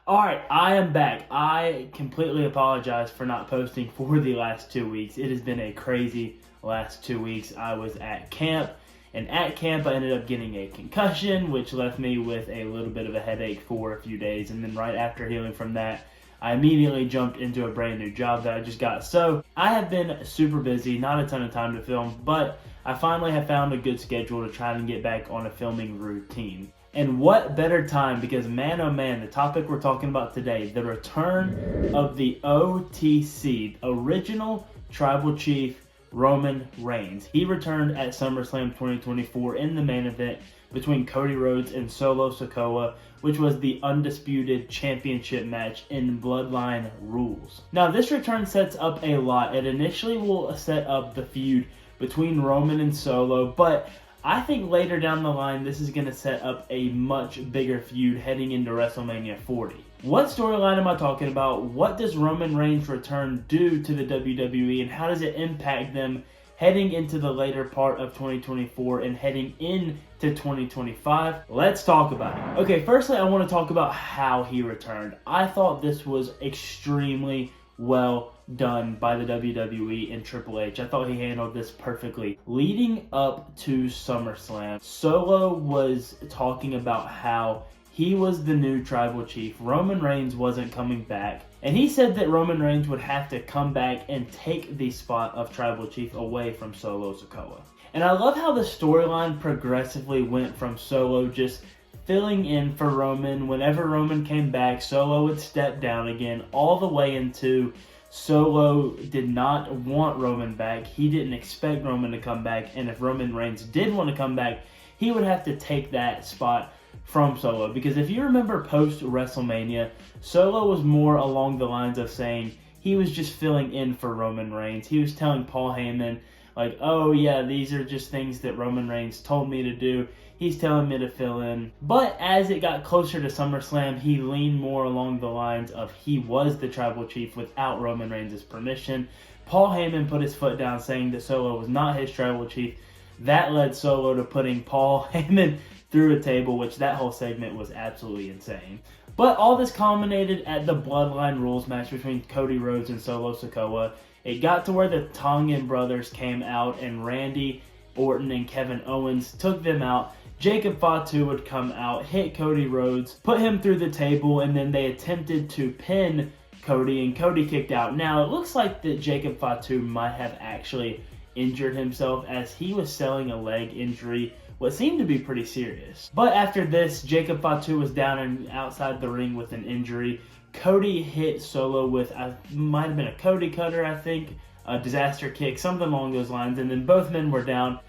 Alright, I am back. I completely apologize for not posting for the last 2 weeks. It has been a crazy last 2 weeks. I was at camp, and at camp I ended up getting a concussion, which left me with a little bit of a headache for a few days. And then right after healing from that, I immediately jumped into a brand new job that I just got. So I have been super busy, not a ton of time to film, but I finally have found a good schedule to try and get back on a filming routine. And what better time, because man oh man, the topic we're talking about today, the return of the OTC, original Tribal Chief Roman Reigns. He returned at SummerSlam 2024 in the main event between Cody Rhodes and Solo Sikoa, which was the undisputed championship match in Bloodline Rules. Now this return sets up a lot. It initially will set up the feud between Roman and Solo, but I think later down the line, this is going to set up a much bigger feud heading into WrestleMania 40. What storyline am I talking about? What does Roman Reigns' return do to the WWE, and how does it impact them heading into the later part of 2024 and heading into 2025? Let's talk about it. Okay, firstly, I want to talk about how he returned. I thought this was extremely well done by the WWE and Triple H. I thought he handled this perfectly. Leading up to SummerSlam, Solo was talking about how he was the new Tribal Chief. Roman Reigns wasn't coming back. And he said that Roman Reigns would have to come back and take the spot of Tribal Chief away from Solo Sikoa. And I love how the storyline progressively went from Solo just filling in for Roman. Whenever Roman came back, Solo would step down again, all the way into Solo did not want Roman back. He didn't expect Roman to come back, and if Roman Reigns did want to come back, he would have to take that spot from Solo. Because if you remember post-WrestleMania, Solo was more along the lines of saying he was just filling in for Roman Reigns. He was telling Paul Heyman, like, oh yeah, these are just things that Roman Reigns told me to do. He's telling me to fill in. But as it got closer to SummerSlam, he leaned more along the lines of he was the Tribal Chief without Roman Reigns' permission. Paul Heyman put his foot down saying that Solo was not his Tribal Chief. That led Solo to putting Paul Heyman through a table, which that whole segment was absolutely insane. But all this culminated at the Bloodline Rules match between Cody Rhodes and Solo Sikoa. It got to where the Tongan brothers came out, and Randy Orton and Kevin Owens took them out. Jacob Fatu would come out, hit Cody Rhodes, put him through the table, and then they attempted to pin Cody, and Cody kicked out. Now, it looks like that Jacob Fatu might have actually injured himself, as he was selling a leg injury, what seemed to be pretty serious. But after this, Jacob Fatu was down and outside the ring with an injury. Cody hit Solo with, might have been a Cody cutter, I think, a disaster kick, something along those lines, and then both men were down.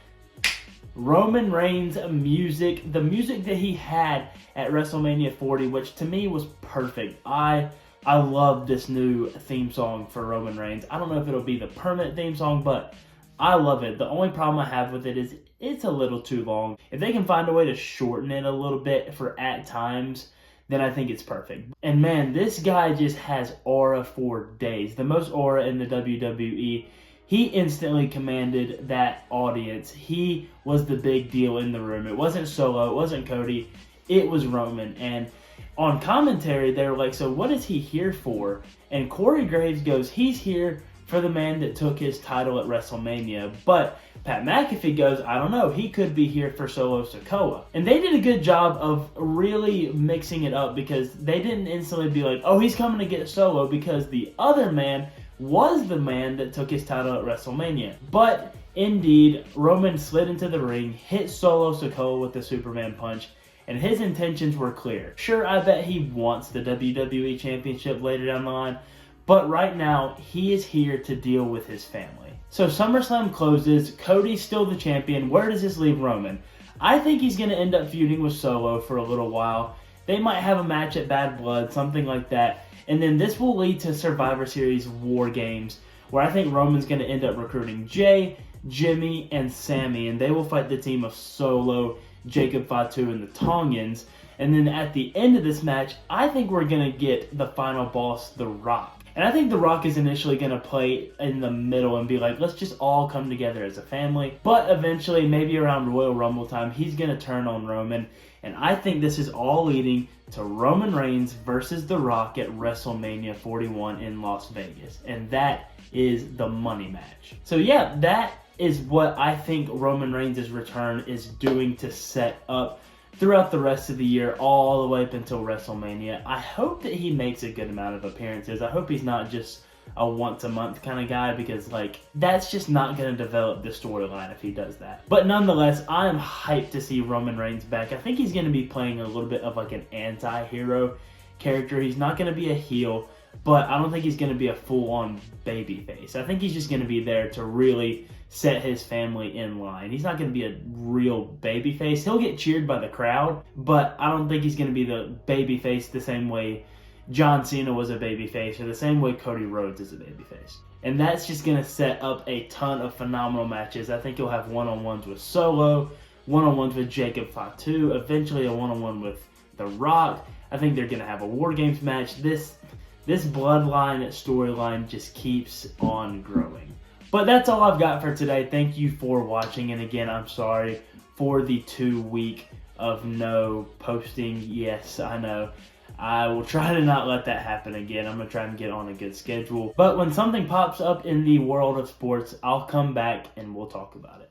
Roman Reigns' music, the music that he had at WrestleMania 40, which to me was perfect. I love this new theme song for Roman Reigns. I don't know if it'll be the permanent theme song, but I love it. The only problem I have with it is it's a little too long. If they can find a way to shorten it a little bit for at times, then I think it's perfect. And man, this guy just has aura for days. The most aura in the WWE. He instantly commanded that audience. He was the big deal in the room. It wasn't Solo, it wasn't Cody, it was Roman. And on commentary, they were like, so what is he here for? And Corey Graves goes, he's here for the man that took his title at WrestleMania. But Pat McAfee goes, I don't know, he could be here for Solo Sikoa. And they did a good job of really mixing it up, because they didn't instantly be like, oh, he's coming to get Solo, because the other man was the man that took his title at WrestleMania. But indeed, Roman slid into the ring, hit Solo Sikoa with the Superman punch, and his intentions were clear. Sure, I bet he wants the WWE Championship later down the line, but right now, he is here to deal with his family. So SummerSlam closes, Cody's still the champion. Where does this leave Roman? I think he's going to end up feuding with Solo for a little while. They might have a match at Bad Blood, something like that. And then this will lead to Survivor Series War Games, where I think Roman's going to end up recruiting Jay, Jimmy, and Sammy, and they will fight the team of Solo, Jacob Fatu, and the Tongans. And then at the end of this match, I think we're going to get the final boss, The Rock. And I think The Rock is initially going to play in the middle and be like, let's just all come together as a family. But eventually, maybe around Royal Rumble time, he's going to turn on Roman. And I think this is all leading to Roman Reigns versus The Rock at WrestleMania 41 in Las Vegas. And that is the money match. So yeah, that is what I think Roman Reigns' return is doing to set up throughout the rest of the year, all the way up until WrestleMania. I hope that he makes a good amount of appearances. I hope he's not just a once-a-month kind of guy, because that's just not going to develop the storyline if he does that. But nonetheless, I'm hyped to see Roman Reigns back. I think he's going to be playing a little bit of an anti-hero character. He's not going to be a heel, but I don't think he's going to be a full-on babyface. I think he's just going to be there to really set his family in line. He's not going to be a real babyface. He'll get cheered by the crowd, but I don't think he's going to be the babyface the same way John Cena was a babyface, or the same way Cody Rhodes is a babyface. And that's just going to set up a ton of phenomenal matches. I think you'll have one-on-ones with Solo, one-on-ones with Jacob Fatu, eventually a one-on-one with The Rock. I think they're going to have a War Games match. This bloodline storyline just keeps on growing. But that's all I've got for today. Thank you for watching. And again, I'm sorry for the 2 week of no posting. Yes, I know. I will try to not let that happen again. I'm going to try and get on a good schedule. But when something pops up in the world of sports, I'll come back and we'll talk about it.